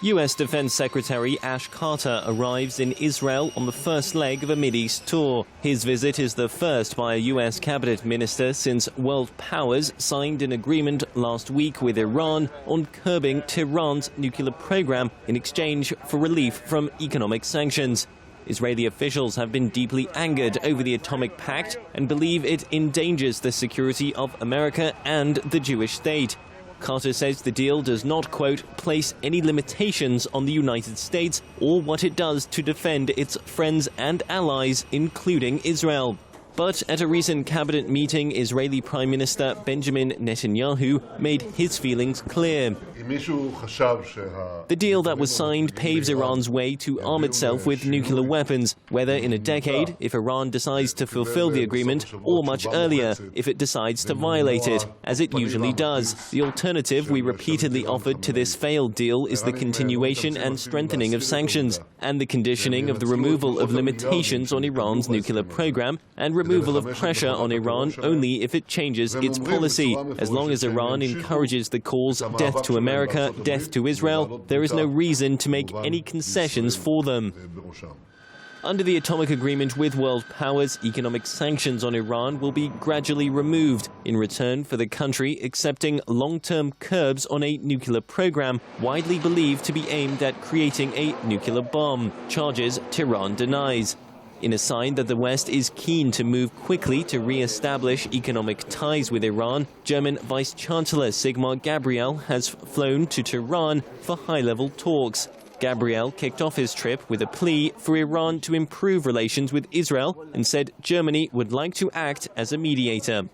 US Defence Secretary Ash Carter arrives in Israel on the first leg of a Mideast tour. His visit is the first by a US cabinet minister since world powers signed an agreement last week with Iran on curbing Tehran's nuclear program in exchange for relief from economic sanctions. Israeli officials have been deeply angered over the atomic pact and believe it endangers the security of America and the Jewish state. Carter says the deal does not, quote, place any limitations on the United States or what it does to defend its friends and allies, including Israel. But at a recent cabinet meeting, Israeli Prime Minister Benjamin Netanyahu made his feelings clear. The deal that was signed paves Iran's way to arm itself with nuclear weapons, whether in a decade, if Iran decides to fulfill the agreement, or much earlier, if it decides to violate it, as it usually does. The alternative we repeatedly offered to this failed deal is the continuation and strengthening of sanctions, and the conditioning of the removal of limitations on Iran's nuclear program, and removal of pressure on Iran only if it changes its policy. As long as Iran encourages the calls death to America, death to Israel, there is no reason to make any concessions for them. Under the atomic agreement with world powers, economic sanctions on Iran will be gradually removed in return for the country accepting long-term curbs on a nuclear program widely believed to be aimed at creating a nuclear bomb, charges Tehran denies. In a sign that the West is keen to move quickly to re-establish economic ties with Iran, German Vice-Chancellor Sigmar Gabriel has flown to Tehran for high-level talks. Gabriel kicked off his trip with a plea for Iran to improve relations with Israel and said Germany would like to act as a mediator.